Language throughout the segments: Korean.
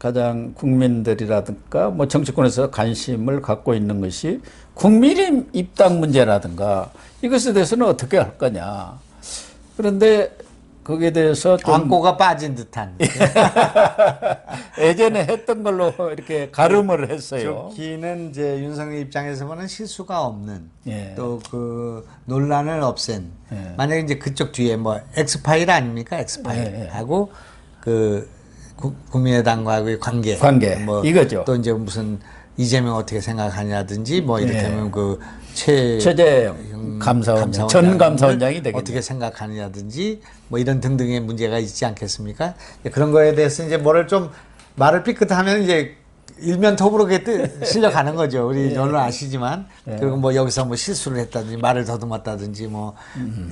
가장 국민들이라든가 뭐 정치권에서 관심을 갖고 있는 것이 국민의힘 입당 문제라든가 이것에 대해서는 어떻게 할 거냐. 그런데 거기에 대해서 좀 광고가 빠진 듯한. 예전에 했던 걸로 이렇게 가름을 했어요. 좋기는 이제 윤석열 입장에서 보는 실수가 없는 예. 또 그 논란을 없앤 예. 만약에 이제 그쪽 뒤에 뭐 엑스파일 아닙니까? 엑스파일하고 그 국민의당과의 관계 뭐 이거죠. 또 이제 무슨 이재명 어떻게 생각하냐든지 뭐 이를테면 그 최재형 감사원장, 전 감사원장이 되겠네요. 어떻게 생각하느냐든지 뭐 이런 등등의 문제가 있지 않겠습니까? 그런 거에 대해서 이제 말을 삐끗하면 이제 일면톱으로 실려가는 거죠. 우리 언론 아시지만 그리고 뭐 여기서 뭐 실수를 했다든지 말을 더듬었다든지 뭐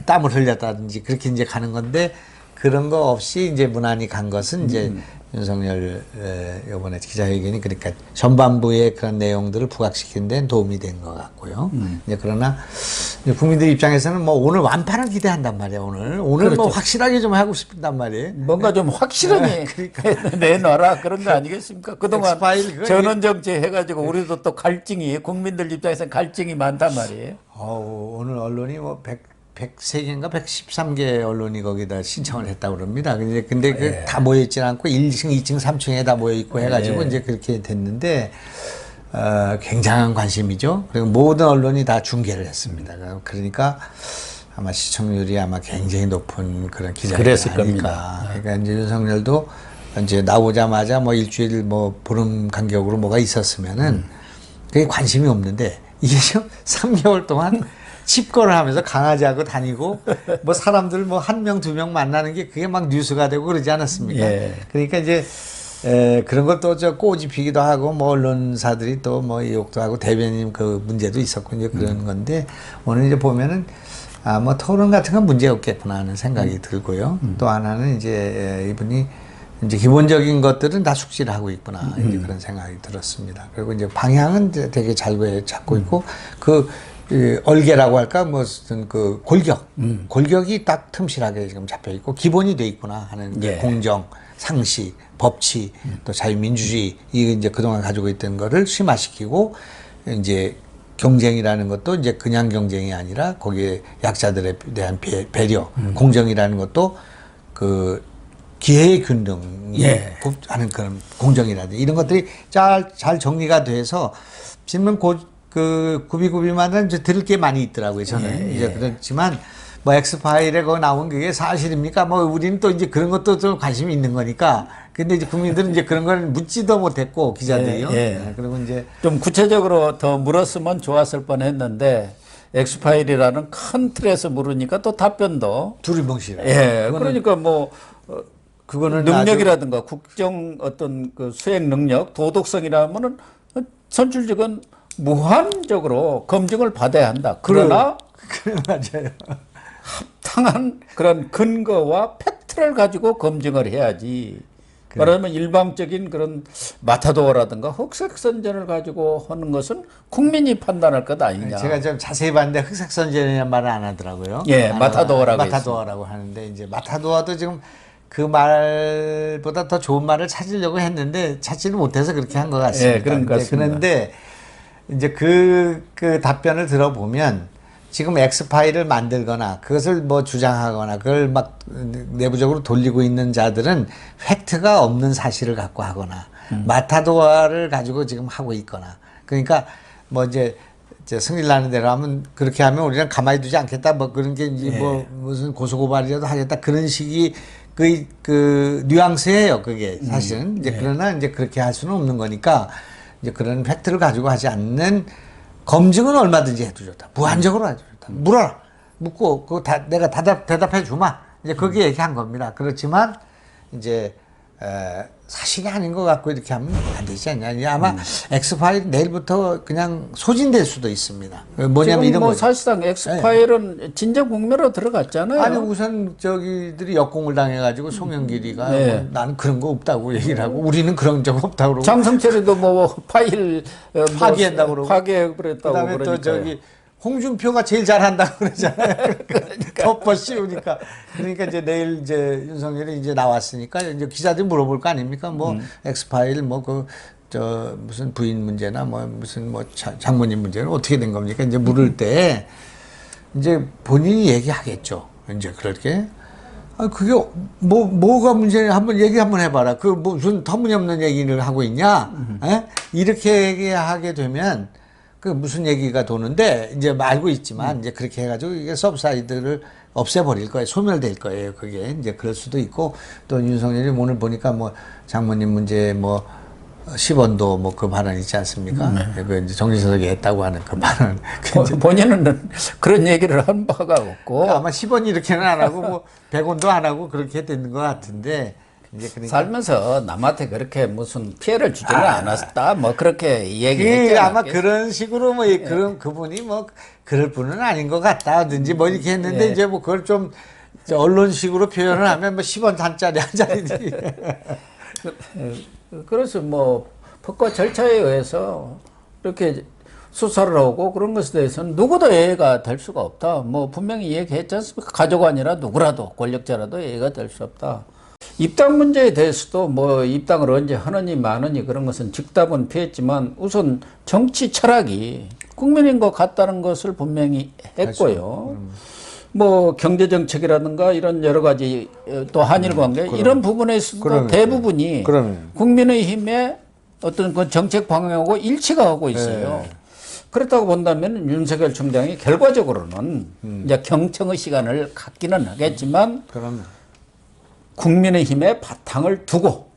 땀을 흘렸다든지 그렇게 이제 가는 건데 그런 거 없이 이제 무난히 간 것은 이제 윤석열 이번에 기자회견이 그러니까 전반부의 그런 내용들을 부각시키는 데는 도움이 된 것 같고요. 이제 그러나 국민들 입장에서는 뭐 오늘 완판을 기대한단 말이에요. 오늘 그렇죠. 뭐 확실하게 좀 하고 싶단 말이에요. 뭔가 좀 확실하게 그러니까. 내놔라 그런 거 아니겠습니까? 그동안 엑스파일 전원 정치 해가지고 우리도 또 갈증이 국민들 입장에서는 갈증이 많단 말이에요. 오늘 언론이 뭐 103개인가 113개 언론이 거기다 신청을 했다고 그럽니다. 근데 그 다 모여있지 않고 1층, 2층, 3층에 다 모여있고 해가지고 이제 그렇게 됐는데, 굉장한 관심이죠. 그리고 모든 언론이 다 중계를 했습니다. 그러니까 아마 시청률이 아마 굉장히 높은 그런 기자회견을 그랬을 하니까. 겁니다. 그러니까 이제 윤석열도 이제 나오자마자 뭐 일주일 뭐 보름 간격으로 뭐가 있었으면은 그게 관심이 없는데 이게 지금 3개월 동안 집거를 하면서 강아지하고 다니고 뭐 사람들 뭐 한 명, 두 명 만나는 게 그게 막 뉴스가 되고 그러지 않았습니까? 예. 그러니까 이제 그런 걸 또 저 꼬집히기도 하고 뭐 언론사들이 또 뭐 욕도 하고 대변인 그 문제도 있었고 이제 그런 건데 오늘 이제 보면은 뭐 토론 같은 건 문제 없겠구나 하는 생각이 들고요. 또 하나는 이제 이분이 이제 기본적인 것들은 다 숙지를 하고 있구나 이제 그런 생각이 들었습니다. 그리고 이제 방향은 이제 되게 잘 잡고 있고 그 얼개라고 할까 무슨 그 골격이 딱 틈실하게 지금 잡혀 있고 기본이 돼 있구나 하는 예. 공정, 상식, 법치, 또 자유민주주의 이게 이제 그동안 가지고 있던 거를 심화시키고 이제 경쟁이라는 것도 이제 그냥 경쟁이 아니라 거기에 약자들에 대한 배려, 공정이라는 것도 그 기회의 균등이 하는 그런 공정이라든지 이런 것들이 잘 정리가 돼서 지금 그 구비구비만은 이제 들을 게 많이 있더라고요. 저는 이제 그렇지만 뭐 엑스파일에 거기 나온 게 사실입니까? 뭐 우리는 또 이제 그런 것도 좀 관심이 있는 거니까. 근데 이제 국민들은 이제 그런 걸 묻지도 못했고 기자들이요. 그리고 이제 좀 구체적으로 더 물었으면 좋았을 뻔했는데 엑스파일이라는 큰 틀에서 물으니까 또 답변도 두리뭉실해. 그러니까 뭐 그거는 능력이라든가 국정 어떤 그 수행 능력, 도덕성이라면은 선출직은 무한적으로 검증을 받아야 한다. 그러나 그래 맞아요. 합당한 그런 근거와 팩트를 가지고 검증을 해야지. 말하자면 일방적인 그런 마타도어라든가 흑색선전을 가지고 하는 것은 국민이 판단할 것 아니냐. 제가 좀 자세히 봤는데 흑색선전이라는 말을 안 하더라고요. 마타도어라고 하는데 이제 마타도어도 지금 그 말보다 더 좋은 말을 찾으려고 했는데 찾지를 못해서 그렇게 한 것 같습니다. 그런 것 같습니다. 그런데 이제 그 답변을 들어보면 지금 엑스파일을 만들거나 그것을 뭐 주장하거나 그걸 막 내부적으로 돌리고 있는 자들은 팩트가 없는 사실을 갖고 하거나 마타도어를 가지고 지금 하고 있거나 그러니까 뭐 이제 승질 나는 대로 하면 그렇게 하면 우리는 가만히 두지 않겠다 뭐 그런 게 이제 뭐 무슨 고소고발이라도 하겠다 그런 식이 그 뉘앙스예요 그게 사실은 이제 그러나 이제 그렇게 할 수는 없는 거니까 이제 그런 팩트를 가지고 하지 않는 검증은 얼마든지 해도 좋다. 무한적으로 해도 좋다. 물어라. 묻고, 그거 내가 대답해 주마. 이제 그게 얘기한 겁니다. 그렇지만, 이제, 사실이 아닌 것 같고 이렇게 하면 안 되지 않냐. 아마 엑스파일 내일부터 그냥 소진될 수도 있습니다. 뭐냐면 지금 이런 뭐 거죠. 사실상 엑스파일은 진정 국면으로 들어갔잖아요. 아니 우선 저기들이 역공을 당해가지고 송영길이가 뭐 나는 그런 거 없다고 얘기를 하고 우리는 그런 적 없다고 그러고 장성철이도 뭐 파일 파기한다고 그러고 파기해 버렸다고 그다음에 그러니까요. 또 저기 홍준표가 제일 잘한다고 그러잖아요. 그러니까 덮어 씌우니까. 그러니까 이제 내일 이제 윤석열이 이제 나왔으니까 이제 기자들이 물어볼 거 아닙니까? 뭐 엑스파일 뭐 저 무슨 부인 문제나 뭐 무슨 뭐 장모님 문제는 어떻게 된 겁니까? 이제 물을 때 이제 본인이 얘기하겠죠. 이제 그렇게. 아, 그게 뭐가 문제냐 한번 얘기 한번 해봐라. 그 무슨 터무니없는 얘기를 하고 있냐? 에? 이렇게 얘기하게 되면 그 무슨 얘기가 도는데 이제 알고 있지만 이제 그렇게 해가지고 이게 서브사이드를 없애버릴 거예요. 소멸될 거예요. 그게 이제 그럴 수도 있고 또 윤석열이 오늘 보니까 뭐 장모님 문제 뭐 10원도 뭐 그 발언 있지 않습니까? 그 이제 정진석이 했다고 하는 그 발언. 본인은 그런 얘기를 한 바가 없고 아마 10원 이렇게는 안 하고 뭐 100원도 안 하고 그렇게 되는 것 같은데 이제 그러니까 살면서 남한테 그렇게 무슨 피해를 주지는 않았다. 뭐 그렇게 얘기했죠. 아마 그런 식으로 뭐 그런 그분이 뭐 그럴 분은 아닌 것 같다든지 뭐 이렇게 했는데 이제 뭐 그걸 좀 언론식으로 표현을 하면 뭐 10원 단짜리 한 짜리들이 그래서 뭐 법과 절차에 의해서 이렇게 수사를 하고 그런 것에 대해서는 누구도 예외가 될 수가 없다. 뭐 분명히 얘기했지 않습니까? 가족 아니라 누구라도 권력자라도 예외가 될 수 없다. 입당 문제에 대해서도 뭐 입당을 언제 하느니 마느니 그런 것은 즉답은 피했지만 우선 정치 철학이 국민인과 같다는 것을 분명히 했고요. 뭐 경제 정책이라든가 이런 여러 가지 또 한일 관계 이런 부분에서도 대부분이 국민의힘의 어떤 그 정책 방향하고 일치가 하고 있어요. 그렇다고 본다면 윤석열 총장이 결과적으로는 이제 경청의 시간을 갖기는 하겠지만 국민의힘의 바탕을 두고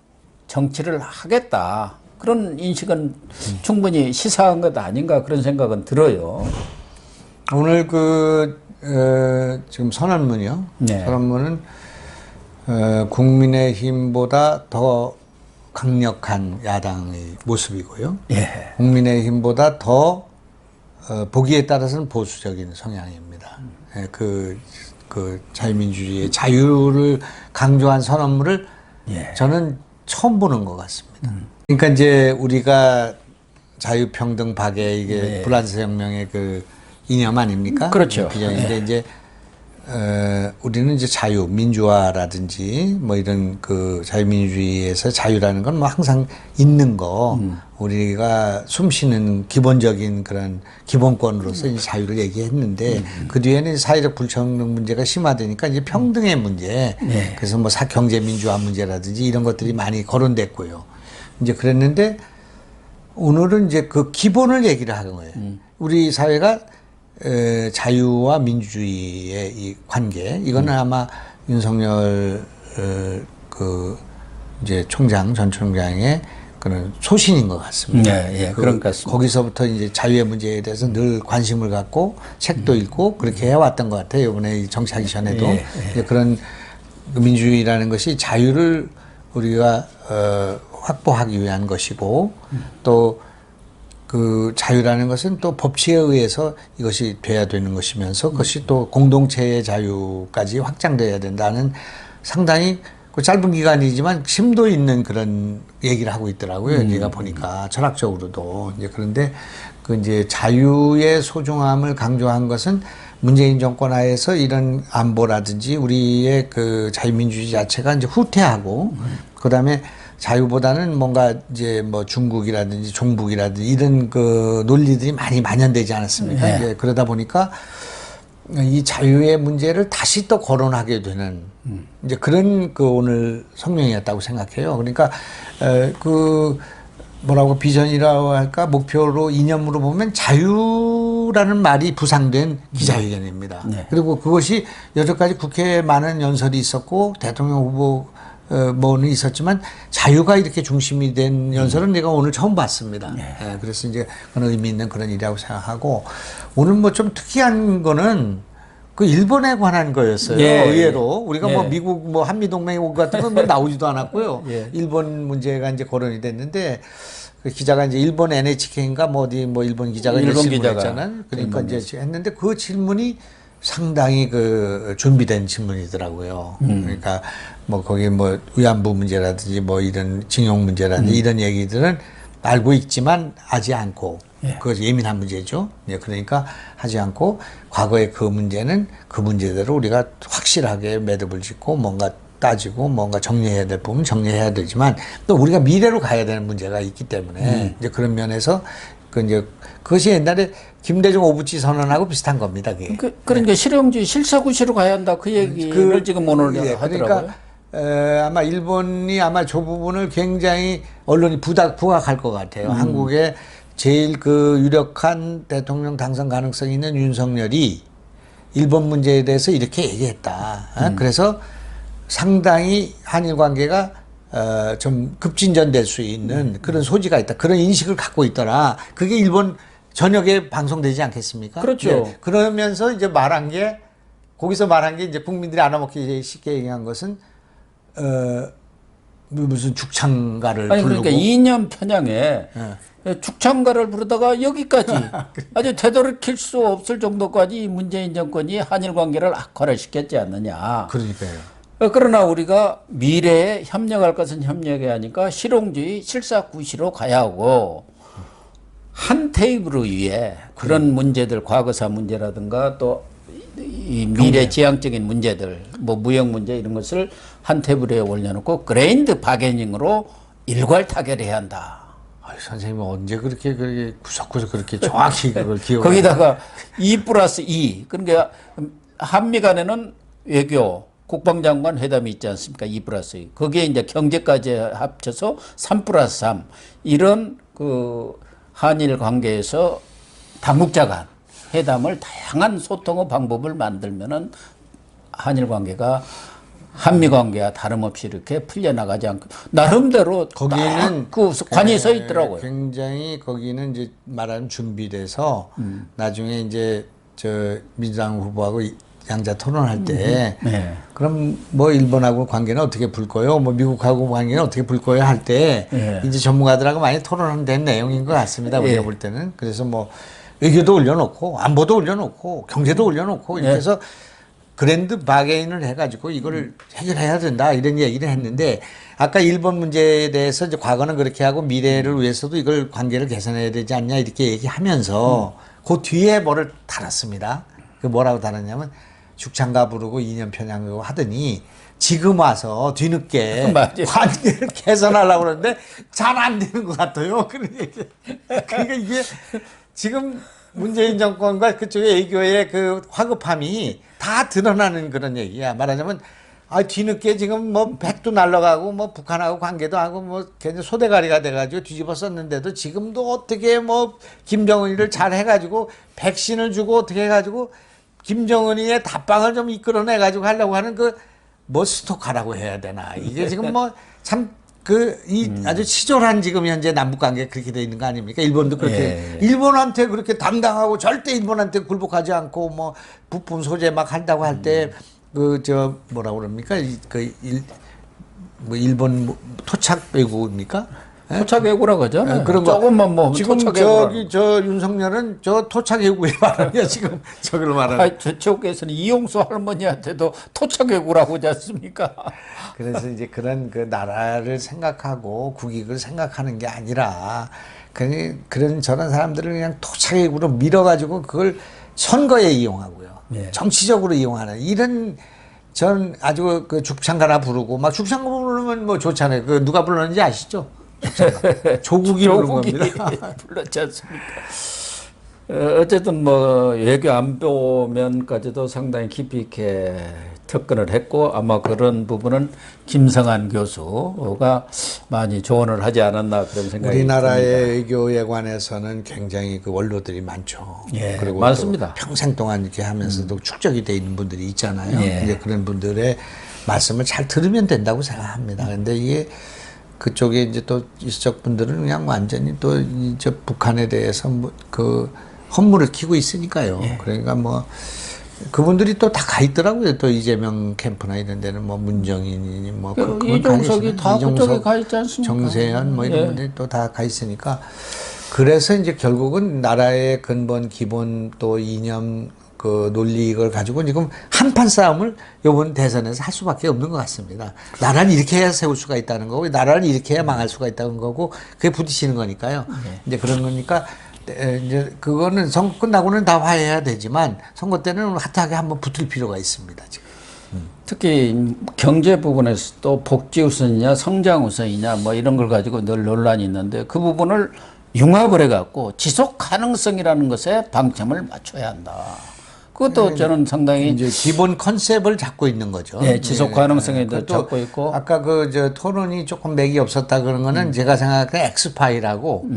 정치를 하겠다. 그런 인식은 충분히 시사한 것 아닌가 그런 생각은 들어요. 오늘 지금 선언문이요. 네. 선언문은 국민의힘보다 더 강력한 야당의 모습이고요. 예. 국민의힘보다 더 보기에 따라서는 보수적인 성향입니다. 그 자유민주주의의 자유를 강조한 선언문을 저는 처음 보는 것 같습니다. 그러니까 이제 우리가 자유평등 박애 이게 프랑스 혁명의 그 이념 아닙니까? 그렇죠. 비전인데 이제 우리는 이제 자유, 민주화라든지 뭐 이런 그 자유민주주의에서 자유라는 건 뭐 항상 있는 거 우리가 숨쉬는 기본적인 그런 기본권으로서 이 자유를 얘기했는데 그 뒤에는 사회적 불평등 문제가 심화되니까 이제 평등의 문제 그래서 뭐 경제 민주화 문제라든지 이런 것들이 많이 거론됐고요. 이제 그랬는데 오늘은 이제 그 기본을 얘기를 하는 거예요. 우리 사회가 자유와 민주주의의 이 관계, 이거는 아마 윤석열 이제 전 총장의 그런 소신인 것 같습니다. 그런 것 같습니다. 거기서부터 이제 자유의 문제에 대해서 늘 관심을 갖고 책도 읽고 그렇게 해왔던 것 같아요. 이번에 정치하기 전에도 이제 그런 민주주의라는 것이 자유를 우리가 확보하기 위한 것이고 또 그 자유라는 것은 또 법치에 의해서 이것이 돼야 되는 것이면서 그것이 또 공동체의 자유까지 확장돼야 된다는 상당히 그 짧은 기간이지만 심도 있는 그런 얘기를 하고 있더라고요. 제가 보니까 철학적으로도 이제 그런데 그 이제 자유의 소중함을 강조한 것은 문재인 정권 하에서 이런 안보라든지 우리의 그 자유민주주의 자체가 이제 후퇴하고 그다음에 자유보다는 뭔가 이제 뭐 중국이라든지 종북이라든지 이런 그 논리들이 많이 만연되지 않았습니까? 이제 그러다 보니까 이 자유의 문제를 다시 또 거론하게 되는 이제 그런 그 오늘 성명이었다고 생각해요. 그러니까 그 뭐라고 비전이라고 할까 목표로 이념으로 보면 자유라는 말이 부상된 기자회견입니다. 그리고 그것이 여태까지 국회에 많은 연설이 있었고 대통령 후보 뭐는 있었지만 자유가 이렇게 중심이 된 연설은 내가 오늘 처음 봤습니다. 그래서 이제 그런 의미 있는 그런 일이라고 생각하고 오늘 뭐 좀 특이한 거는 그 일본에 관한 거였어요. 의외로 우리가 뭐 미국 뭐 한미동맹 같은 건 뭐 나오지도 않았고요. 일본 문제가 이제 거론이 됐는데 그 기자가 이제 일본 NHK인가 뭐 어디 뭐 일본 기자가 이제 질문했잖아요. 그러니까 이제 했는데 그 질문이 상당히 그 준비된 질문이더라고요. 그러니까 뭐 거기 뭐 위안부 문제라든지 뭐 이런 징용 문제라든지 이런 얘기들은 알고 있지만 하지 않고 그것이 예민한 문제죠. 예, 그러니까 하지 않고 과거의 그 문제는 그 문제대로 우리가 확실하게 매듭을 짓고 뭔가 따지고 뭔가 정리해야 될 부분 정리해야 되지만 또 우리가 미래로 가야 되는 문제가 있기 때문에 이제 그런 면에서 이제 그것이 옛날에 김대중 오부치 선언하고 비슷한 겁니다. 그게. 그러니까 실용주의 실사구시로 가야 한다 그 얘기를 지금 오늘 예, 하더라고요. 그러니까 아마 일본이 아마 저 부분을 굉장히 언론이 부각할 것 같아요. 한국의 제일 그 유력한 대통령 당선 가능성이 있는 윤석열이 일본 문제에 대해서 이렇게 얘기했다. 그래서 상당히 한일 관계가 좀 급진전될 수 있는 그런 소지가 있다. 그런 인식을 갖고 있더라. 그게 일본 전역에 방송되지 않겠습니까? 그렇죠. 네. 그러면서 이제 말한 게 거기서 말한 게 이제 국민들이 알아먹기 쉽게 얘기한 것은 무슨 죽창가를 아니 부르고 그러니까 이념 편향에 죽창가를 부르다가 여기까지 아주 되돌이킬 수 없을 정도까지 문재인 정권이 한일 관계를 악화를 시켰지 않느냐. 그러니까요. 그러나 우리가 미래에 협력할 것은 협력해야 하니까 실용주의 실사구시로 가야 하고 한 테이블 위에 그런 문제들 과거사 문제라든가 또 이 미래 지향적인 문제들 뭐 무역 문제 이런 것을 한 테이블에 올려놓고 그레인드 바게닝으로 일괄 타결해야 한다. 아유, 선생님은 언제 그렇게 구석구석 그렇게 정확히 그걸 기억을 거기다가 2+2 그러니까 한미 간에는 외교 국방장관 회담이 있지 않습니까? 2+2 거기에 이제 경제까지 합쳐서 3+3 이런 그 한일 관계에서 당국자 간 회담을 다양한 소통의 방법을 만들면은 한일 관계가 한미 관계와 다름없이 이렇게 풀려나가지 않고 나름대로 거기에는 그 관이 서 있더라고요. 굉장히 거기는 이제 말하는 준비돼서 나중에 이제 저 민주당 후보하고 양자 토론할 때 네. 그럼 뭐 일본하고 관계는 어떻게 풀 거요? 뭐 미국하고 관계는 어떻게 풀 거요? 할 때 네. 이제 전문가들하고 많이 토론한 된 내용인 것 같습니다. 우리가 볼 때는. 그래서 뭐 외교도 올려놓고 안보도 올려놓고 경제도 올려놓고 이렇게 해서 그랜드 바게인을 해가지고 이거를 해결해야 된다 이런 얘기를 했는데 아까 일본 문제에 대해서 이제 과거는 그렇게 하고 미래를 위해서도 이걸 관계를 개선해야 되지 않냐 이렇게 얘기하면서 그 뒤에 뭐를 달았습니다. 그 뭐라고 달았냐면 죽창가 부르고 이념 편향이고 하더니 지금 와서 뒤늦게 관계를 개선하려고 그러는데 잘 안 되는 것 같아요. 그러니까 이게 지금 문재인 정권과 그쪽의 외교의 그 화급함이 다 드러나는 그런 얘기야. 말하자면 뒤늦게 지금 뭐 백도 날라가고 뭐 북한하고 관계도 하고 뭐 굉장히 소대가리가 돼가지고 뒤집어 썼는데도 지금도 어떻게 뭐 김정은이를 잘 해가지고 백신을 주고 어떻게 해가지고 김정은이의 답방을 좀 이끌어내가지고 하려고 하는 그 뭐 스토커라고 해야 되나 이게 지금 뭐 참 아주 치졸한 지금 현재 남북 관계가 그렇게 돼 있는 거 아닙니까? 일본도 그렇게 일본한테 그렇게 당당하고 절대 일본한테 굴복하지 않고 뭐 부품 소재 막 한다고 할 때 뭐라 그럽니까? 일본 토착 외국입니까? 토착 외구라고 하잖아요. 그런 거. 조금만 뭐 지금 토착 저 윤석열은 저 토착 외국의 말이야 지금 저걸 말하는. 저쪽에서는 이용수 할머니한테도 토착 외구라고 하지 않습니까? 그래서 이제 그런 그 나라를 생각하고 국익을 생각하는 게 아니라 그런 저런 사람들을 그냥 토착 외국으로 밀어가지고 그걸 선거에 이용하고요. 정치적으로 이용하는 이런. 전 아주 그 죽창가나 부르고 막 죽창가 부르면 뭐 좋잖아요. 그 누가 불렀는지 아시죠? 조국이 부른 겁니다. 불렀지 않습니까? 어쨌든 뭐 외교 안보면까지도 상당히 깊이 있게 접근을 했고 아마 그런 부분은 김성한 교수가 많이 조언을 하지 않았나 그런 생각이 우리나라의 듭니다. 외교에 관해서는 굉장히 그 원로들이 많죠. 예, 그리고 많습니다. 평생 동안 이렇게 하면서도 축적이 돼 있는 분들이 있잖아요. 예. 이제 그런 분들의 말씀을 잘 들으면 된다고 생각합니다. 근데 이게 그쪽에 이제 또 이쪽 분들은 그냥 완전히 또 이제 북한에 대해서 그 헛물을 키고 있으니까요. 그러니까 뭐 그분들이 또 다 가 있더라고요. 또 이재명 캠프나 이런 데는 뭐 문정인이니 뭐 이종석이 다 그쪽에 가 있지 않습니까? 정세현 뭐 이런 분들이 또 다 가 있으니까 그래서 이제 결국은 나라의 근본 기본 또 이념 그 논리 이걸 가지고 지금 한판 싸움을 이번 대선에서 할 수밖에 없는 것 같습니다. 나라는 이렇게 해야 세울 수가 있다는 거고 나라는 이렇게 해야 망할 수가 있다는 거고 그게 부딪히는 거니까요. 이제 그런 거니까 이제 그거는 선거 끝나고는 다 화해해야 되지만 선거 때는 핫하게 한번 붙을 필요가 있습니다. 지금. 특히 경제 부분에서 또 복지 우선이냐 성장 우선이냐 뭐 이런 걸 가지고 늘 논란이 있는데 그 부분을 융합을 해갖고 지속 가능성이라는 것에 방점을 맞춰야 한다. 그것도 저는 상당히 이제 기본 컨셉을 잡고 있는 거죠. 네, 지속 가능성에 네. 잡고 있고 아까 그 저 토론이 조금 맥이 없었다 그런 거는 제가 생각할 때 엑스파일하고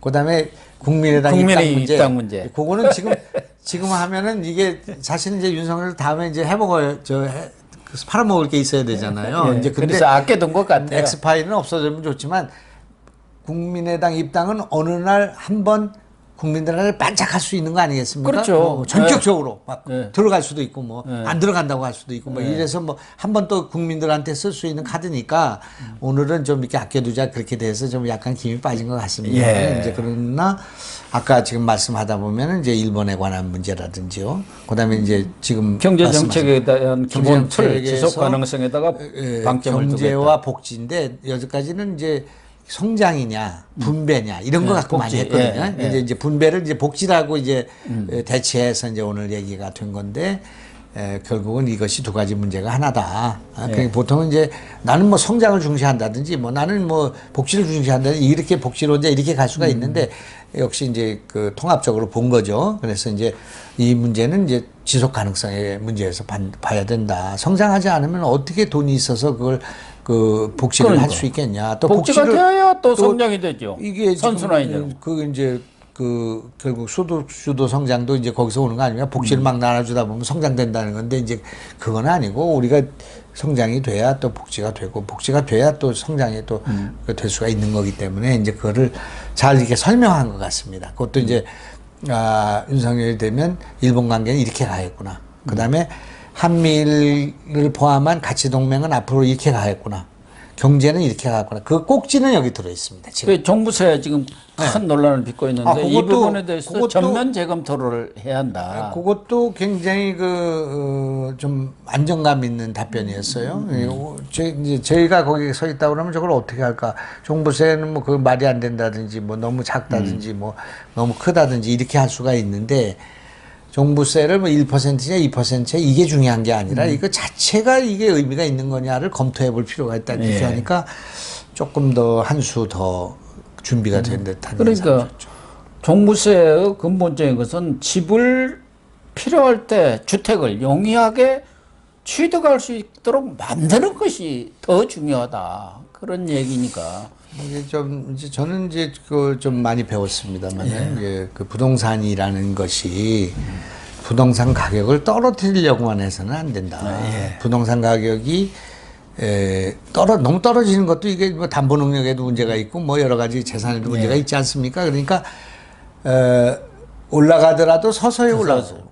그다음에 국민의당 입당 문제. 그거는 지금 하면은 이게 사실은 이제 윤석열 다음에 이제 해먹어요. 팔아먹을 게 있어야 되잖아요. 예, 이제 근데 그래서 아껴둔 것 같아요. 엑스파일은 없어지면 좋지만 국민의당 입당은 어느 날 한번 국민들한테 반짝할 수 있는 거 아니겠습니까? 그렇죠. 전격적으로 막 네. 들어갈 수도 있고 뭐 안 들어간다고 할 수도 있고 뭐 이래서 뭐 한 번 또 국민들한테 쓸 수 있는 카드니까 오늘은 좀 이렇게 아껴두자 그렇게 돼서 좀 약간 김이 빠진 것 같습니다. 예. 이제 그러나 아까 지금 말씀하다 보면은 이제 일본에 관한 문제라든지요. 그다음에 이제 지금 경제 정책에 대한 기본 틀 정책에서 지속 가능성에다가 방점을 경제와 복지인데 여기까지는 이제 성장이냐 분배냐 이런 거 갖고 많이 복지. 했거든요. 예, 예. 이제 분배를 이제 복지라고 이제 대체해서 이제 오늘 얘기가 된 건데 결국은 이것이 두 가지 문제가 하나다. 그러니까 보통은 이제 나는 뭐 성장을 중시한다든지 뭐 나는 뭐 복지를 중시한다든지 이렇게 복지로 이제 이렇게 갈 수가 있는데 역시 이제 그 통합적으로 본 거죠. 그래서 이제 이 문제는 이제 지속 가능성의 문제에서 봐야 된다. 성장하지 않으면 어떻게 돈이 있어서 그걸 그 복지를 할 수 있겠냐. 또 복지가 복지를 되어야 또 성장이 되죠. 이게 선순환이 되고. 그 이제 그 결국 소득주도 성장도 이제 거기서 오는 거 아닙니까? 복지를 막 나눠주다 보면 성장된다는 건데 이제 그건 아니고 우리가 성장이 돼야 또 복지가 되고 복지가 돼야 또 성장이 또 될 수가 있는 거기 때문에 이제 그거를 잘 이렇게 설명한 것 같습니다. 그것도 이제 윤석열이 되면 일본 관계는 이렇게 가겠구나. 그다음에 한미를 포함한 가치 동맹은 앞으로 이렇게 가겠구나. 경제는 이렇게 가겠구나. 그 꼭지는 여기 들어 있습니다. 지금. 그 정부세 지금 큰 논란을 빚고 있는데 이 부분에 대해서 전면 재검토를 해야 한다. 그것도 굉장히 좀 안정감 있는 답변이었어요. 이제 저희가 거기 서 있다 그러면 저걸 어떻게 할까? 종부세는 뭐 그 말이 안 된다든지 뭐 너무 작다든지 뭐 너무 크다든지 이렇게 할 수가 있는데 종부세를 뭐 1%냐 2%냐 이게 중요한 게 아니라 이거 자체가 이게 의미가 있는 거냐를 검토해 볼 필요가 있다. 이렇게 하니까 조금 더 한 수 더 준비가 된 듯한 그러니까 종부세의 근본적인 것은 집을 필요할 때 주택을 용이하게 취득할 수 있도록 만드는 것이 더 중요하다. 그런 얘기니까. 이게 좀 이제 저는 이제 그 좀 많이 배웠습니다만 이게 그 부동산이라는 것이 부동산 가격을 떨어뜨리려고만 해서는 안 된다. 부동산 가격이 너무 떨어지는 것도 이게 뭐 담보 능력에도 문제가 있고 뭐 여러 가지 재산에도 문제가 있지 않습니까? 그러니까 올라가더라도 서서히 올라가고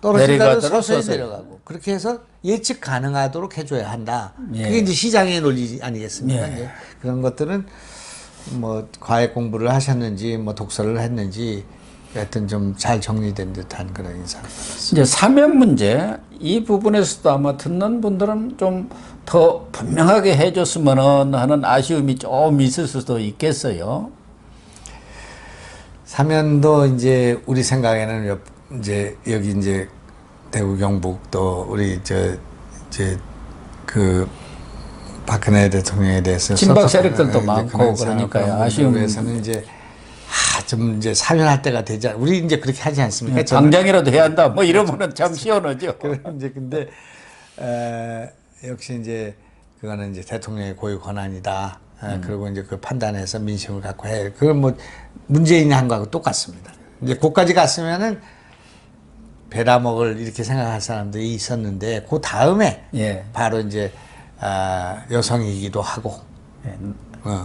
떨어지더라도 서서히 내려가고 그렇게 해서 예측 가능하도록 해줘야 한다. 그게 이제 시장의 논리 아니겠습니까? 이제 그런 것들은 뭐 과외 공부를 하셨는지 뭐 독서를 했는지 하여튼 좀 잘 정리된 듯한 그런 인상을 받았습니다. 이제 사면 문제 이 부분에서도 아마 듣는 분들은 좀 더 분명하게 해줬으면 하는 아쉬움이 좀 있을 수도 있겠어요. 사면도 이제 우리 생각에는 이제 여기 이제 대구 경북 또 우리 그 박근혜 대통령에 대해서 친박 세력들도 많고 그러니까요. 아쉬움에서는 이제 좀 이제 사면할 때가 되지 우리 이제 그렇게 하지 않습니까? 당장이라도 해야 한다. 뭐 이러면은 참 시원하죠. 이제 근데 역시 이제 그거는 이제 대통령의 고유 권한이다. 그리고 이제 그 판단해서 민심을 갖고 해. 그건 뭐 문재인이 한 거하고 똑같습니다. 이제 거기까지 갔으면은 베라 먹을 이렇게 생각할 사람들이 있었는데 그 다음에 바로 이제 여성이기도 하고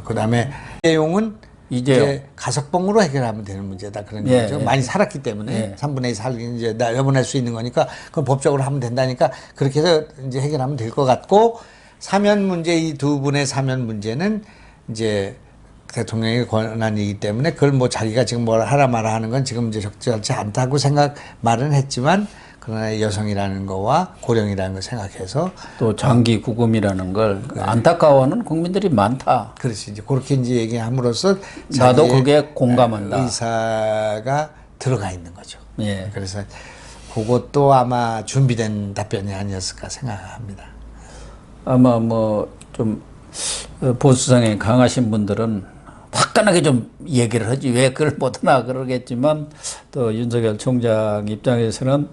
그다음에 내용은 이제 가석봉으로 해결하면 되는 문제다 그런 거죠. 많이 살았기 때문에 3분의 2 살기 이제 내보낼 수 있는 거니까 그건 법적으로 하면 된다니까 그렇게 해서 이제 해결하면 될 것 같고 사면 문제 이 두 분의 사면 문제는 이제 대통령의 권한이기 때문에 그걸 뭐 자기가 지금 뭘 하라 마라 하는 건 지금 이제 적절치 않다고 말은 했지만 그러나 여성이라는 거와 고령이라는 걸 생각해서 또 장기 구금이라는 걸 안타까워하는 국민들이 많다. 그렇지 이제 그렇게 이제 얘기함으로써 나도 자기의 그게 공감한다. 의사가 들어가 있는 거죠. 예. 그래서 그것도 아마 준비된 답변이 아니었을까 생각합니다. 아마 뭐 좀 보수성이 강하신 분들은 화끈하게 좀 얘기를 하지 왜 그걸 못하나 그러겠지만 또 윤석열 총장 입장에서는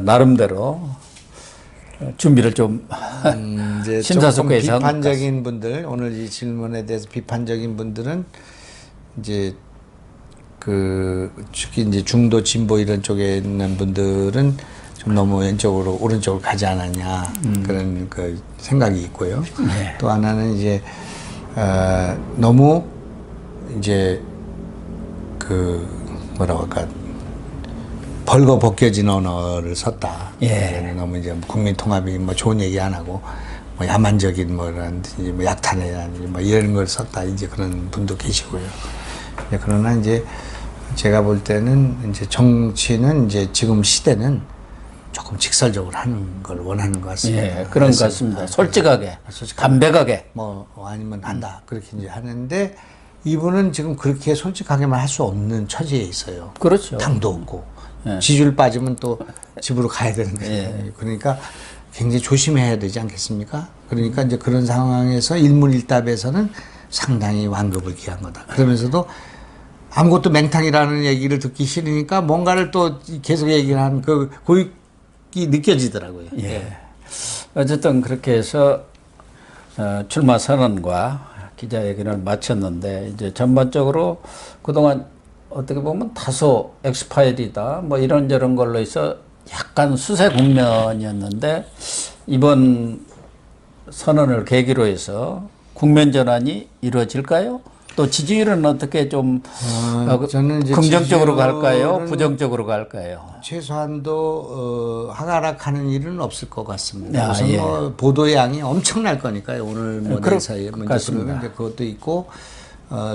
나름대로 준비를 좀 이제 조금 심사숙고해서 한 것 비판적인 분들 오늘 이 질문에 대해서 비판적인 분들은 이제 그 특히 이제 중도 진보 이런 쪽에 있는 분들은 좀 너무 왼쪽으로 오른쪽으로 가지 않았냐 그런 그 생각이 있고요. 네. 또 하나는 이제 너무 이제 그 뭐라고 할까 벌거벗겨진 언어를 썼다. 예. 너무 이제 국민 통합이 뭐 좋은 얘기 안 하고 뭐 야만적인 뭐라든지 뭐 약탈이라든지 뭐 이런 걸 썼다. 이제 그런 분도 계시고요. 그러나 이제 제가 볼 때는 이제 정치는 이제 지금 시대는 조금 직설적으로 하는 걸 원하는 것 같습니다. 예, 그런 것 같습니다. 솔직하게, 담백하게. 뭐 아니면 한다 그렇게 이제 하는데 이분은 지금 그렇게 솔직하게만 할 수 없는 처지에 있어요. 그렇죠. 당도 없고 예. 지지율 빠지면 또 집으로 가야 되는데 예. 그러니까 굉장히 조심해야 되지 않겠습니까? 그러니까 이제 그런 상황에서 일문일답에서는 상당히 완급을 기한 거다. 그러면서도 아무것도 맹탕이라는 얘기를 듣기 싫으니까 뭔가를 또 계속 얘기를 하는 그 고익이 느껴지더라고요. 예. 어쨌든 그렇게 해서 출마 선언과 기자회견을 마쳤는데 이제 전반적으로 그동안 어떻게 보면 다소 엑스파일이다 뭐 이런저런 걸로 해서 약간 수세 국면이었는데 이번 선언을 계기로 해서 국면 전환이 이루어질까요? 또 지지율은 어떻게 좀 저는 이제 긍정적으로 지지율은 갈까요? 부정적으로 갈까요? 최소한도 하락하는 일은 없을 것 같습니다. 우선 예. 뭐 보도의 양이 엄청날 거니까요. 오늘 뭐 내일 사이에 문제 그러면 이제 그것도 있고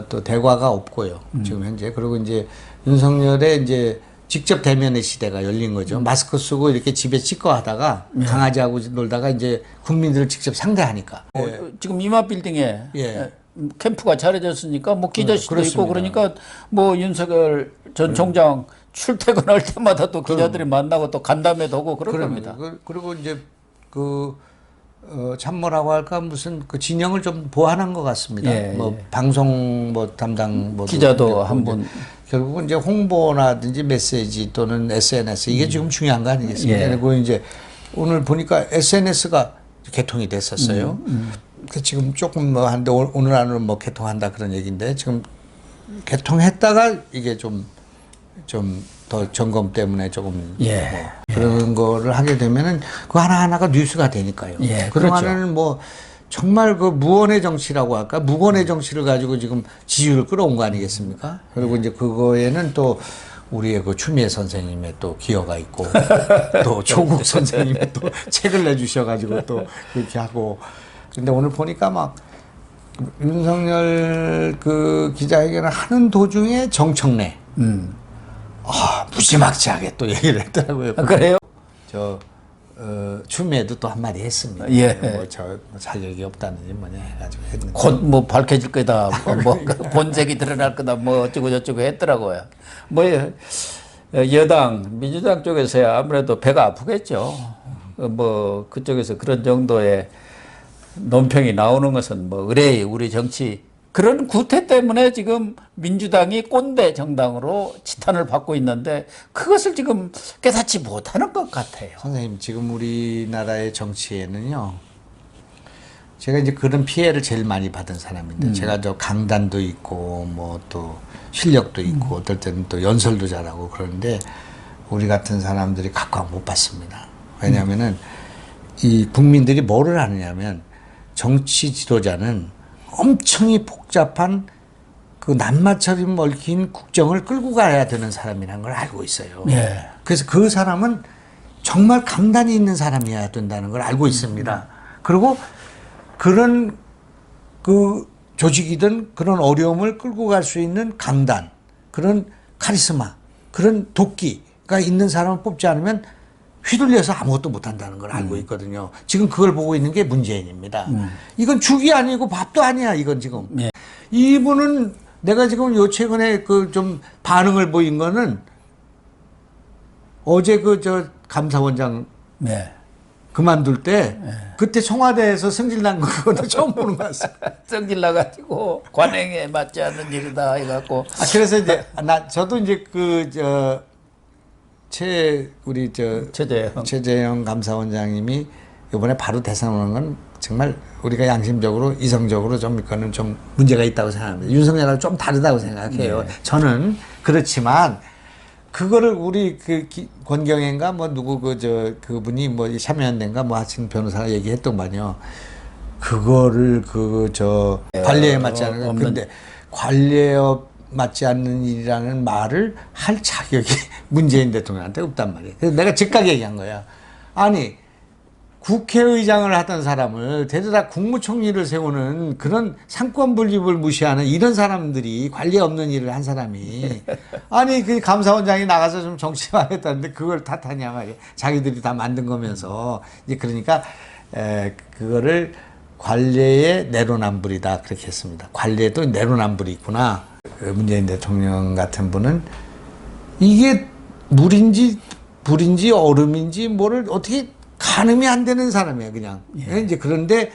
또 대화가 없고요. 지금 현재 그리고 이제 윤석열의 이제 직접 대면의 시대가 열린 거죠. 마스크 쓰고 이렇게 집에 찍고 하다가 강아지하고 놀다가 이제 국민들을 직접 상대하니까. 지금 이마빌딩에 예. 캠프가 차려졌으니까 뭐 기자실도 그렇습니다. 있고 그러니까 뭐 윤석열 전 총장 출퇴근할 때마다 또 기자들이 만나고 또 간담회도 하고 그럴 겁니다. 그리고 이제 참 뭐라고 할까 무슨 그 진영을 좀 보완한 것 같습니다. 예, 뭐 예. 방송 뭐 담당 뭐 기자도 한 분. 결국은 이제 홍보라든지 메시지 또는 SNS 이게 지금 중요한 거 아니겠습니까? 예. 그리고 이제 오늘 보니까 SNS가 개통이 됐었어요. 그 지금 조금 뭐 한데 오늘 안으로 뭐 개통한다 그런 얘기인데 지금 개통했다가 이게 좀 더 점검 때문에 조금 예. 뭐 그런 거를 하게 되면은 그 하나하나가 뉴스가 되니까요. 예, 그동안에는 뭐 정말 그 무언의 정치라고 할까? 무건의 정치를 가지고 지금 지지율을 끌어온 거 아니겠습니까? 그리고 이제 그거에는 또 우리의 그 추미애 선생님의 또 기여가 있고 또 조국 선생님의 또 책을 내주셔가지고 또 그렇게 하고 근데 오늘 보니까 막 윤석열 그 기자회견을 하는 도중에 정청래 무지막지하게 또 얘기를 했더라고요. 그래요? 추미애도 또 한마디 했습니다. 예. 뭐 자격이 없다는지 뭐냐 해가지고 했는데. 곧 뭐 밝혀질 거다, 뭐 본색이 드러날 거다, 뭐 어쩌고 저쩌고 했더라고요. 뭐 여당 민주당 쪽에서야 아무래도 배가 아프겠죠. 뭐 그쪽에서 그런 정도의 논평이 나오는 것은 뭐 의뢰의 우리 정치 그런 구태 때문에 지금 민주당이 꼰대 정당으로 지탄을 받고 있는데 그것을 지금 깨닫지 못하는 것 같아요. 선생님 지금 우리나라의 정치에는요. 제가 이제 그런 피해를 제일 많이 받은 사람인데 제가 저 강단도 있고 뭐 또 실력도 있고 어떨 때는 또 연설도 잘하고 그러는데 우리 같은 사람들이 각광 못 받습니다. 왜냐하면은 이 국민들이 뭐를 아느냐면 정치 지도자는 엄청이 복잡한 그 낱마처럼 얽힌 국정을 끌고 가야 되는 사람이라는 걸 알고 있어요. 예. 그래서 그 사람은 정말 강단이 있는 사람이어야 된다는 걸 알고 있습니다. 그리고 그런 그 조직이든 그런 어려움을 끌고 갈 수 있는 강단, 그런 카리스마, 그런 도끼가 있는 사람을 뽑지 않으면 휘둘려서 아무것도 못한다는 걸 알고 있거든요. 지금 그걸 보고 있는 게 문재인입니다. 이건 죽이 아니고 밥도 아니야. 이건 지금. 예. 이분은 내가 지금 요 최근에 그 좀 반응을 보인 거는 어제 그 저 감사원장 네. 그만둘 때 그때 청와대에서 승질난 거 그것도 처음 보는 것 같습니다. 성질 나가지고 관행에 맞지 않는 일이다 해갖고. 그래서 이제 저도 이제 그 우리 최재형 감사원장님이 이번에 바로 대선 오는 건 정말 우리가 양심적으로 이성적으로 좀 이거는 좀 문제가 있다고 생각합니다. 윤석열하고 좀 다르다고 생각해요. 네. 저는 그렇지만 그거를 우리 권경인가 뭐 누구 그분이 뭐 참여연대인가 뭐 하신 변호사가 얘기했더만요. 그거를 관례에 맞지 않는 근데 관례에 맞지 않는 일이라는 말을 할 자격이 문재인 대통령한테 없단 말이에요. 그래서 내가 즉각 얘기한 거야. 아니 국회의장을 하던 사람을 데려다 국무총리를 세우는 그런 상권 분립을 무시하는 이런 사람들이 관리 없는 일을 한 사람이 아니 그 감사원장이 나가서 좀 정치화했다는데 그걸 탓하냐 말이야. 자기들이 다 만든 거면서 이제 그러니까 그거를 관례의 내로남불이다 그렇게 했습니다. 관례에도 내로남불이 있구나. 문재인 대통령 같은 분은 이게 물인지 불인지 얼음인지 뭐를 어떻게 가늠이 안 되는 사람이에요, 그냥. 예. 이제 그런데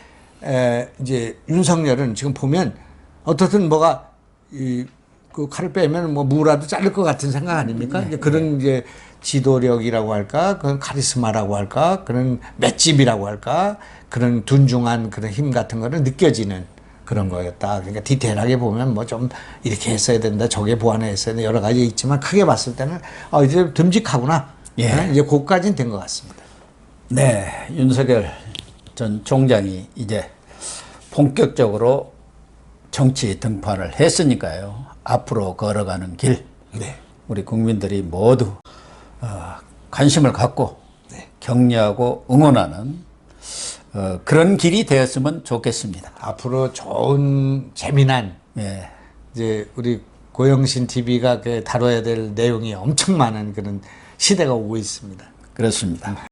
이제 윤석열은 지금 보면 어떻든 뭐가 그 칼을 빼면 뭐 무라도 자를 것 같은 생각 아닙니까? 이제 그런 이제 지도력이라고 할까, 그런 카리스마라고 할까, 그런 맷집이라고 할까, 그런 둔중한 그런 힘 같은 거를 느껴지는 그런 거였다. 그러니까 디테일하게 보면 뭐 좀 이렇게 했어야 된다, 저게 보완했어야 된다, 여러 가지 있지만 크게 봤을 때는 이제 듬직하구나. 예. 이제 그까지는 된 것 같습니다. 네, 윤석열 전 총장이 이제 본격적으로 정치 등판을 했으니까요. 앞으로 걸어가는 길, 네. 우리 국민들이 모두 관심을 갖고 네. 격려하고 응원하는 그런 길이 되었으면 좋겠습니다. 앞으로 좋은 재미난 예. 이제 우리 고영신 TV가 다뤄야 될 내용이 엄청 많은 그런 시대가 오고 있습니다. 그렇습니다.